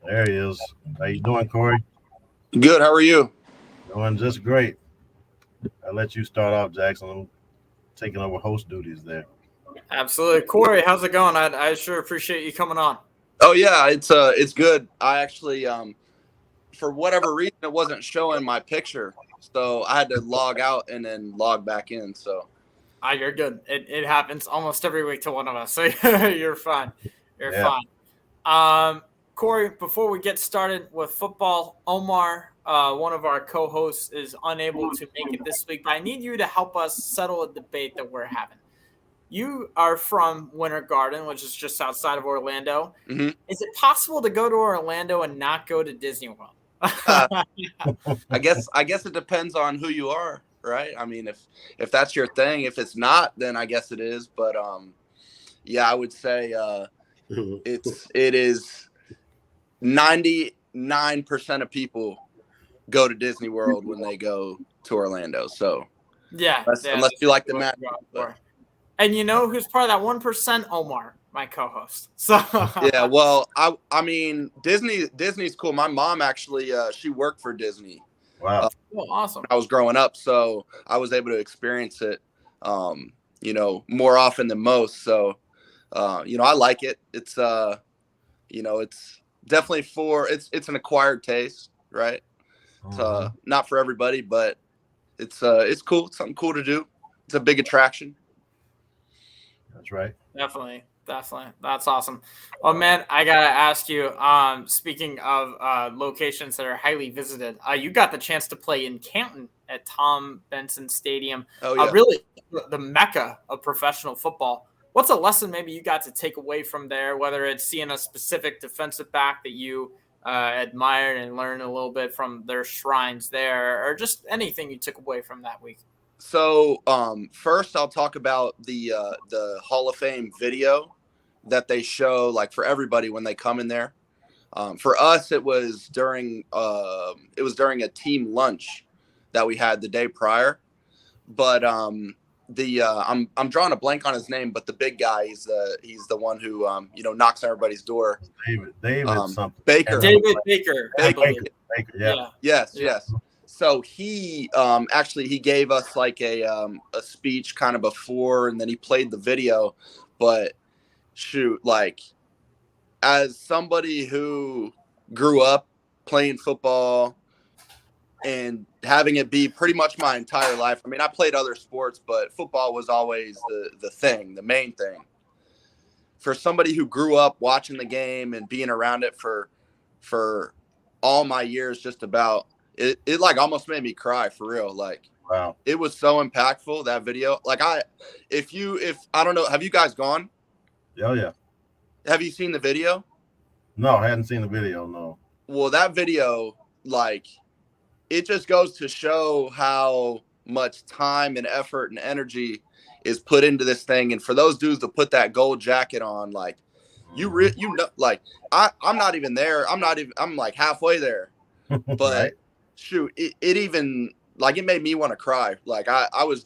There he is. How you doing, Corey? Good. How are you? Doing just great. I'll let you start off, Jackson. I'm taking over host duties there. Absolutely. Corey, how's it going? I sure appreciate you coming on. Oh yeah, it's good. I actually for whatever reason it wasn't showing my picture, so I had to log out and then log back in. So You're good. It happens almost every week to one of us, so you're fine. You're Yeah. fine. Corey, before we get started with football, Omar, one of our co-hosts, is unable to make it this week, but I need you to help us settle a debate that we're having. You are from Winter Garden, which is just outside of Orlando. Mhm. Is it possible to go to Orlando and not go to Disney World? I guess it depends on who you are, right? I mean, if that's your thing, if it's not, then I guess it is. But yeah, I would say it is 99% of people go to Disney World when they go to Orlando. So Yeah, unless you like the what match. we're going for. And you know who's part of that 1%? Omar, my co-host. So Yeah, well, I mean Disney's cool. My mom actually she worked for Disney Wow. awesome. when I was growing up, so I was able to experience it more often than most. So I like it. It's it's definitely it's an acquired taste, right? It's not for everybody, but it's cool. It's something cool to do. It's a big attraction. That's right. Definitely. That's awesome. Oh man, I gotta ask you. Speaking of locations that are highly visited, you got the chance to play in Canton at Tom Benson Stadium. Oh yeah. Really, the mecca of professional football. What's a lesson maybe you got to take away from there? Whether it's seeing a specific defensive back that you admired and learned a little bit from their shrines there, or just anything you took away from that week. So first I'll talk about the Hall of Fame video that they show, like, for everybody when they come in there. For us, it was during a team lunch that we had the day prior. But I'm drawing a blank on his name, but the big guy, he's the one who knocks on everybody's door. David something. Baker. David Baker. I believe. Baker, yeah. Yes, Yeah. yes. So he actually he gave us like a speech kind of before, and then he played the video. But shoot, like, as somebody who grew up playing football and having it be pretty much my entire life. I mean, I played other sports, but football was always the main thing. For somebody who grew up watching the game and being around it for all my years, just about, it like almost made me cry, for real. Like, Wow. it was so impactful, that video. Like, if I don't know, have you guys gone? Oh yeah. Have you seen the video? No, I hadn't seen the video. No. Well, that video, like, it just goes to show how much time and effort and energy is put into this thing. And for those dudes to put that gold jacket on, like, like, I'm not even there. I'm like halfway there. But Right. shoot, it even, like, it made me want to cry. Like, I was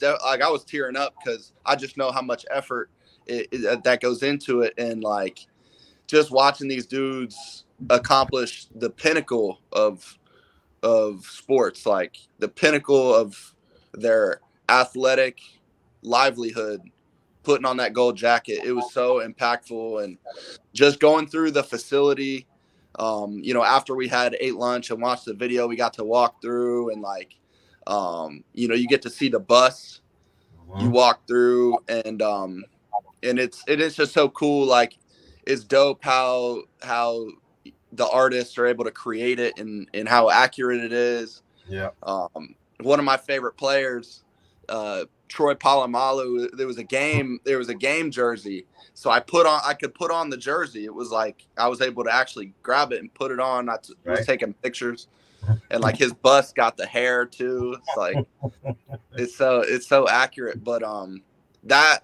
tearing up because I just know how much effort that goes into it. And, like, just watching these dudes accomplish the pinnacle of sports, like the pinnacle of their athletic livelihood, putting on that gold jacket, it was so impactful. And just going through the facility, after we had ate lunch and watched the video, we got to walk through, and, like, you get to see the bus. You walk through, and it is just so cool. Like, it's dope how the artists are able to create it, and how accurate it is. Yeah. One of my favorite players, Troy Polamalu, there was a game jersey. So I could put on the jersey. It was like I was able to actually grab it and put it on. I was taking pictures, and, like, his bust got the hair too. It's like, it's so accurate. But that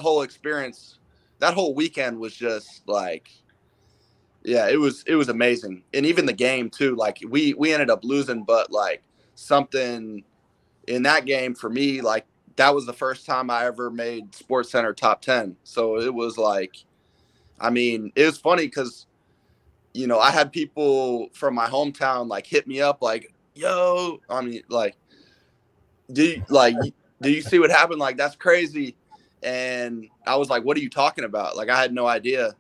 whole experience, that whole weekend was just like, yeah, it was amazing. And even the game too, like, we ended up losing, but, like, something in that game for me, like, that was the first time I ever made SportsCenter top 10. So it was like, I mean, it was funny because, you know, I had people from my hometown like hit me up like, yo, I mean, like, do you see what happened? Like, that's crazy. And I was like, what are you talking about? Like, I had no idea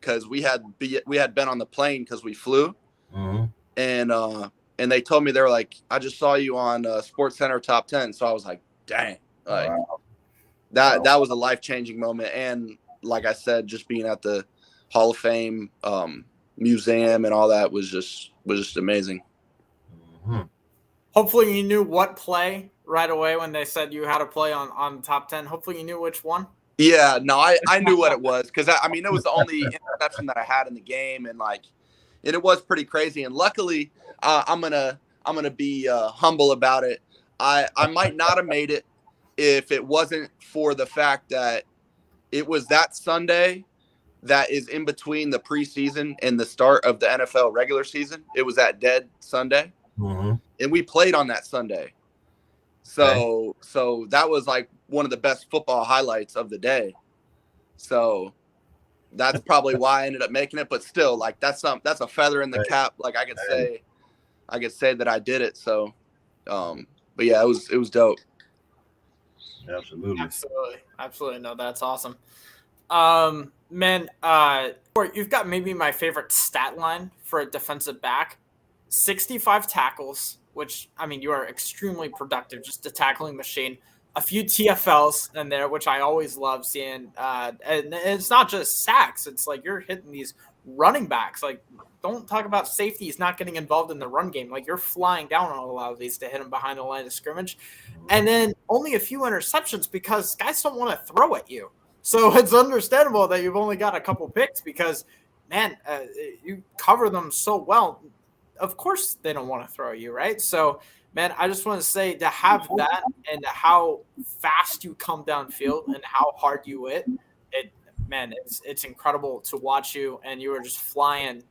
because we had been on the plane because we flew. Mm-hmm. And they told me, they were like, I just saw you on Sports Center Top 10. So I was like, dang, like that was a life-changing moment. And like I said, just being at the Hall of Fame museum and all that was just amazing. Mm-hmm. Hopefully you knew what play right away when they said you had to play on top 10. Hopefully you knew which one. Yeah, no, I knew what it was because I mean, it was the only interception that I had in the game, and it was pretty crazy. And luckily, I'm gonna be humble about it. I might not have made it if it wasn't for the fact that it was that Sunday that is in between the preseason and the start of the NFL regular season. It was that dead Sunday, Mm-hmm. and we played on that Sunday. So that was like one of the best football highlights of the day. So that's probably why I ended up making it. But still, like that's a feather in the cap. Like I could say that I did it. So, but yeah, it was dope. Absolutely. Absolutely. No, that's awesome. Man, you've got maybe my favorite stat line for a defensive back: 65 tackles. Which, I mean, you are extremely productive, just a tackling machine. A few TFLs in there, which I always love seeing. And it's not just sacks. It's like you're hitting these running backs. Like, don't talk about safeties not getting involved in the run game. Like, you're flying down on a lot of these to hit them behind the line of scrimmage. And then only a few interceptions because guys don't want to throw at you. So it's understandable that you've only got a couple picks because, man, you cover them so well. Of course they don't want to throw you, right? So, man, I just want to say to have that and how fast you come downfield and how hard you hit, it's incredible to watch you, and you were just flying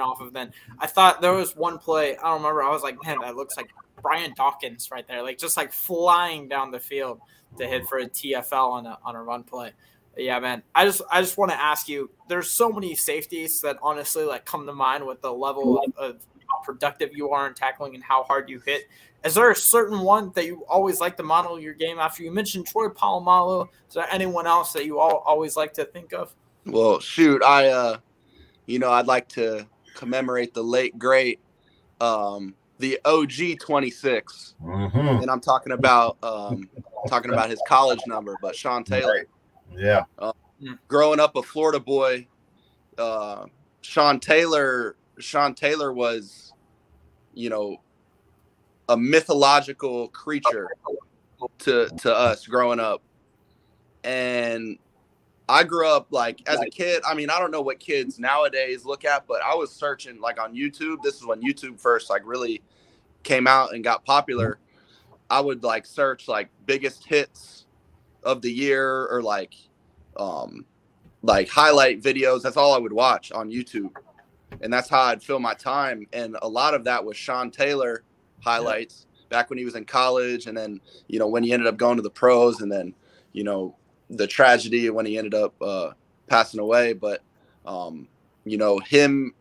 off of them. I thought there was one play, I don't remember, I was like, man, that looks like Brian Dawkins right there, like just like flying down the field to hit for a TFL on a run play. Yeah, man. I just want to ask you, there's so many safeties that honestly like come to mind with the level of how productive you are in tackling and how hard you hit. Is there a certain one that you always like to model your game after? You mentioned Troy Polamalu. Is there anyone else that you always like to think of? Well, shoot, I'd like to commemorate the late great, the OG 26, and I'm talking about his college number, but Sean Taylor. Yeah. Growing up a Florida boy, Sean Taylor was, a mythological creature to us growing up. And I grew up like as a kid. I mean, I don't know what kids nowadays look at, but I was searching like on YouTube. This is when YouTube first like really came out and got popular. I would like search like biggest hits of the year or like highlight videos. That's all I would watch on YouTube. And that's how I'd fill my time. And a lot of that was Sean Taylor highlights back when he was in college. And then, when he ended up going to the pros, and then, the tragedy when he ended up passing away. But, him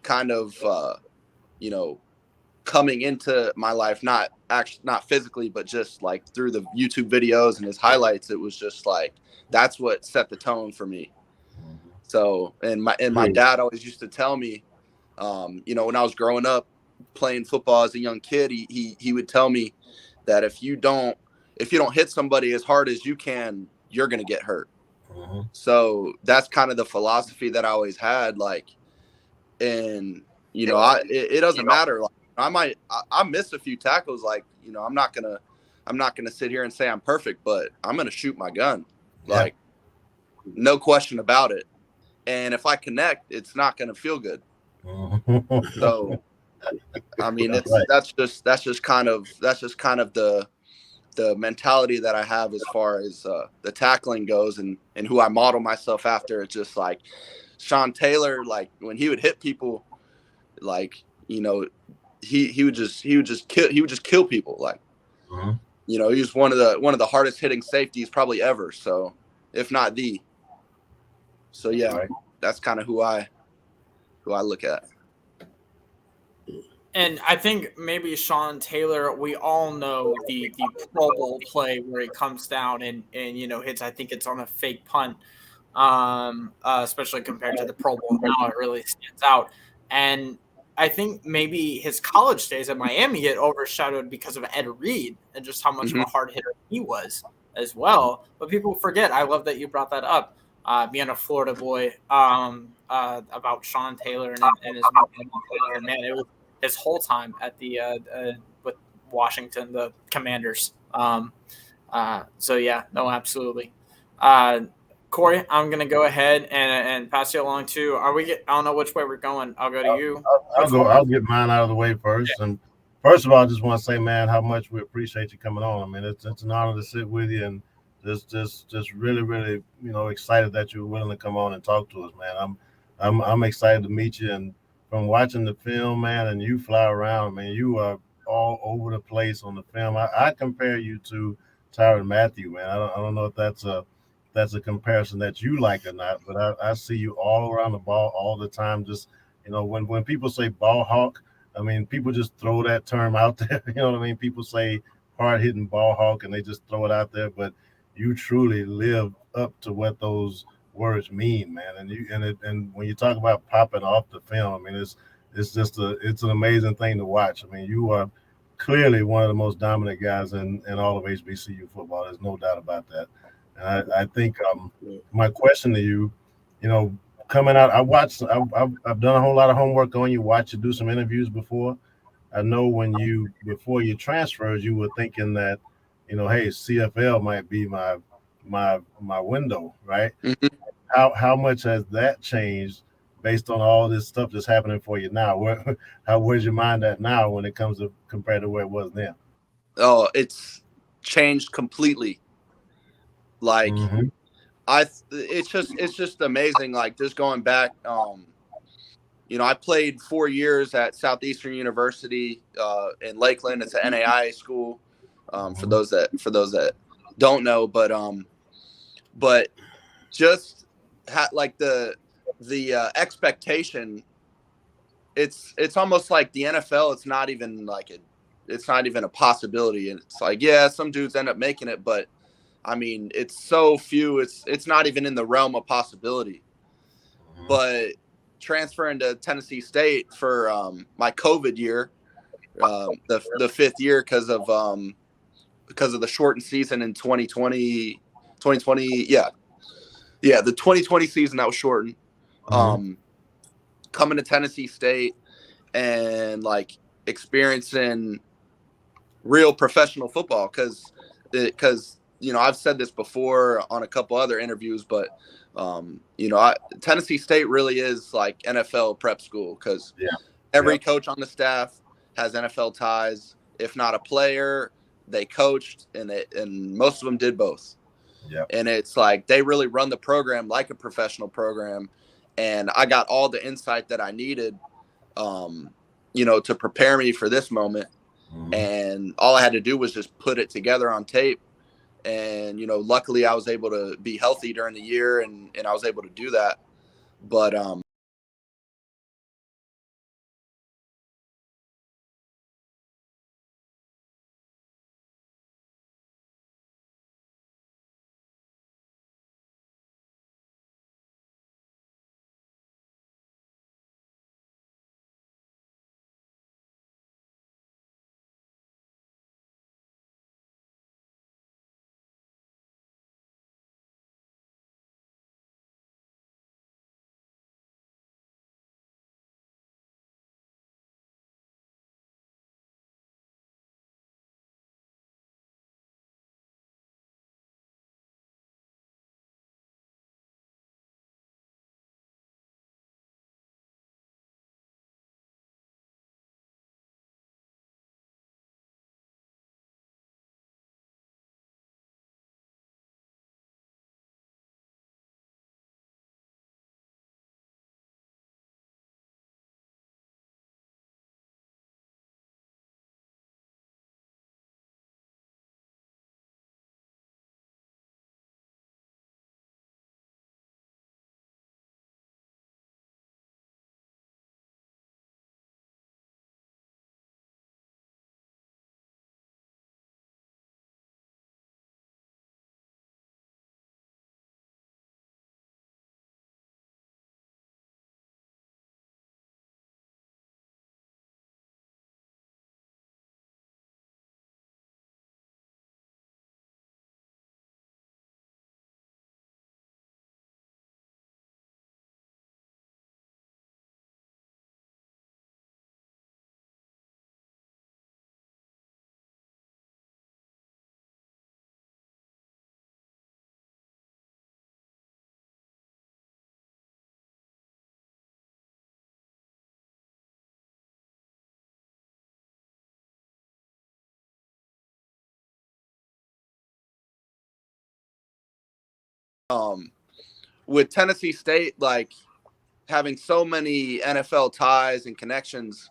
kind of, coming into my life, not physically, but just like through the YouTube videos and his highlights, it was just like, that's what set the tone for me. So, and my dad always used to tell me, when I was growing up playing football as a young kid, he would tell me that if you don't hit somebody as hard as you can, you're going to get hurt. Mm-hmm. So that's kind of the philosophy that I always had. Like, and, it doesn't matter. Like, I missed a few tackles. Like, I'm not going to sit here and say I'm perfect, but I'm going to shoot my gun. Like, no question about it. And if I connect, it's not going to feel good. So, I mean, that's just kind of the mentality that I have as far as the tackling goes, and who I model myself after. It's just like Sean Taylor, like when he would hit people, like, he would just kill people. Like, he was one of the hardest hitting safeties probably ever. So if not the. So yeah, Right. that's kind of who I look at. And I think maybe Sean Taylor, we all know the Pro Bowl play where he comes down and hits. I think it's on a fake punt, especially compared to the Pro Bowl now. It really stands out. And I think maybe his college days at Miami get overshadowed because of Ed Reed and just how much of a hard hitter he was as well. But people forget. I love that you brought that up. Being a Florida boy, about Sean Taylor and his man, it was his whole time at the with Washington, the Commanders. So yeah, no, absolutely. Cory, I'm gonna go ahead and pass you along too. I don't know which way we're going. I'll go to you. I'll get mine out of the way first. And first of all, I just want to say, man, how much we appreciate you coming on. I mean, it's an honor to sit with you, and just really, really, excited that you're willing to come on and talk to us, man. I'm excited to meet you, and from watching the film, man, and you fly around, man, you are all over the place on the film. I compare you to Tyrann Mathieu, man. I don't know if that's a comparison that you like or not, but I see you all around the ball all the time. Just when people say ball hawk, I mean, people just throw that term out there. You know what I mean? People say hard hitting ball hawk, and they just throw it out there. But you truly live up to what those words mean, man. And when you talk about popping off the film, I mean, it's an amazing thing to watch. I mean, you are clearly one of the most dominant guys in all of HBCU football. There's no doubt about that. And I think my question to you, coming out, I've done a whole lot of homework on you, watched you do some interviews before. I know before you transferred, you were thinking that, hey, CFL might be my window, right? Mm-hmm. How much has that changed based on all this stuff that's happening for you now? Where's your mind at now when it comes to compared to where it was then? Oh, it's changed completely. Like Mm-hmm. it's just amazing. Like just going back, I played 4 years at Southeastern University in Lakeland. It's an NAIA school. For those that don't know, but just like the expectation. It's almost like the NFL. It's not even a possibility. And it's like, yeah, some dudes end up making it, but I mean, it's so few. It's not even in the realm of possibility. But transferring to Tennessee State for my COVID year, the fifth year because of the shortened season in 2020, yeah, the 2020 season that was shortened. Coming to Tennessee State and like experiencing real professional football because I've said this before on a couple other interviews, but Tennessee State really is like NFL prep school because every coach on the staff has NFL ties. If not a player, they coached, and most of them did both. Yeah. And it's like they really run the program like a professional program, and I got all the insight that I needed, to prepare me for this moment. And all I had to do was just put it together on tape. And, luckily I was able to be healthy during the year and I was able to do that. But, with Tennessee State, like having so many NFL ties and connections,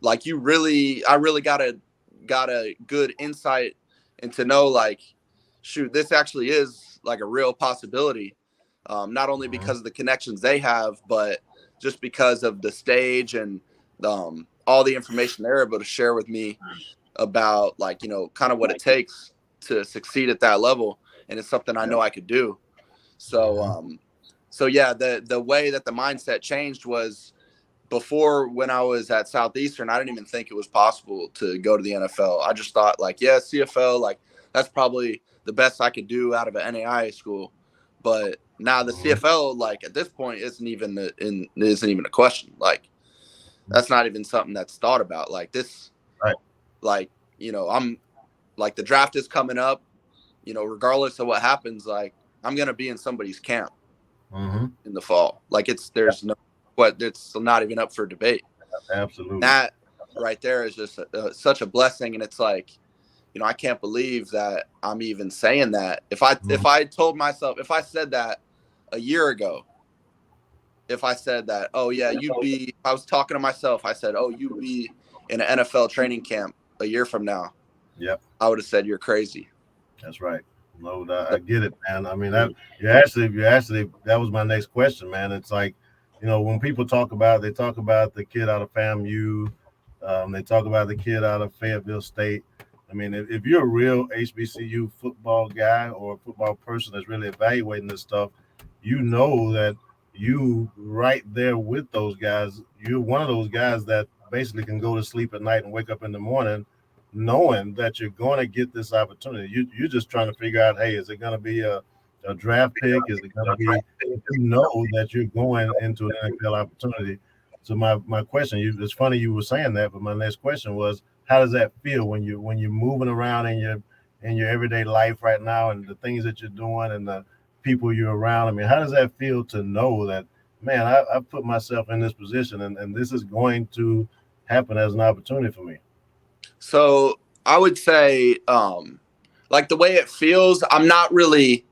like I really got a good insight into know like, shoot, this actually is like a real possibility. Not only because of the connections they have, but just because of the stage and all the information they're able to share with me about like, kind of what it takes to succeed at that level. And it's something I know I could do. So yeah, the way that the mindset changed was before when I was at Southeastern, I didn't even think it was possible to go to the NFL. I just thought like, yeah, CFL, like that's probably the best I could do out of an NAIA school. But now the CFL, like at this point, isn't even a question. Like that's not even something that's thought about. Like this, right. Like, I'm like the draft is coming up, regardless of what happens, like I'm going to be in somebody's camp in the fall. Like it's not even up for debate. Absolutely. That right there is just such a blessing. And it's like, I can't believe that I'm even saying that. If I told myself, if I said that a year ago, if I said that, oh yeah, I was talking to myself. I said, oh, you'd be in an NFL training camp a year from now. Yep. I would have said you're crazy. That's right. No, I get it, man. I mean, you actually, that was my next question, man. It's like, when people they talk about the kid out of FAMU, they talk about the kid out of Fayetteville State. I mean, if you're a real HBCU football guy or a football person that's really evaluating this stuff, that you right there with those guys, you're one of those guys that basically can go to sleep at night and wake up in the morning knowing that you're going to get this opportunity. You're just trying to figure out, hey, is it going to be a draft pick? Is it going to be, that you're going into an NFL opportunity? So my question, it's funny you were saying that, but my next question was, how does that feel when you're moving around in your everyday life right now and the things that you're doing and the people you're around? I mean, how does that feel to know that, man, I put myself in this position and this is going to happen as an opportunity for me? So I would say, like the way it feels, I'm not really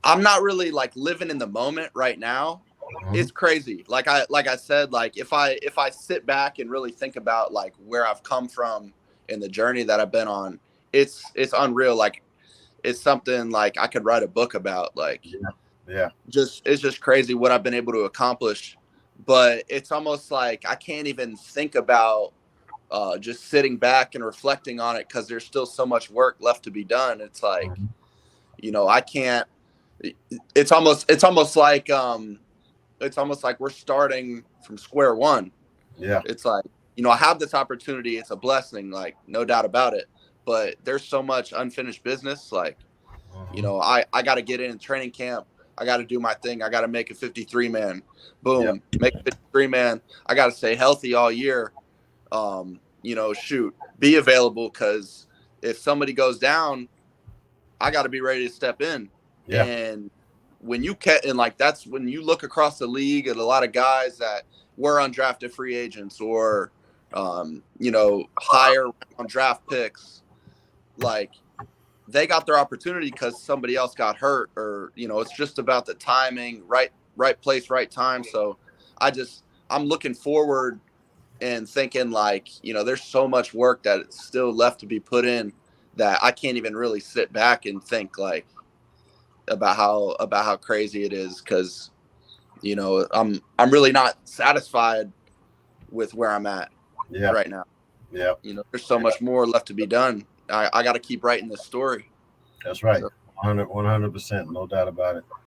like living in the moment right now. It's crazy. Like I said, like if I sit back and really think about like where I've come from and the journey that I've been on, it's unreal. Like it's something like I could write a book about. Like, yeah. It's just crazy what I've been able to accomplish. But it's almost like I can't even think about just sitting back and reflecting on it because there's still so much work left to be done. It's like, I can't. It's almost like we're starting from square one. Yeah. It's like, I have this opportunity. It's a blessing, like no doubt about it. But there's so much unfinished business. Like, I got to get in training camp. I got to do my thing. I got to make a 53 man. Boom. Yep. Make a 53 man. I got to stay healthy all year. Be available because if somebody goes down, I got to be ready to step in. Yeah. And when that's when you look across the league at a lot of guys that were undrafted free agents or, higher on draft picks, like they got their opportunity because somebody else got hurt or, it's just about the timing, right place, right time. So I'm looking forward and thinking like, there's so much work that's still left to be put in that I can't even really sit back and think like about how crazy it is. Cause I'm really not satisfied with where I'm at right now. Yeah. There's so much more left to be done. I got to keep writing this story. That's right. 100%. No doubt about it.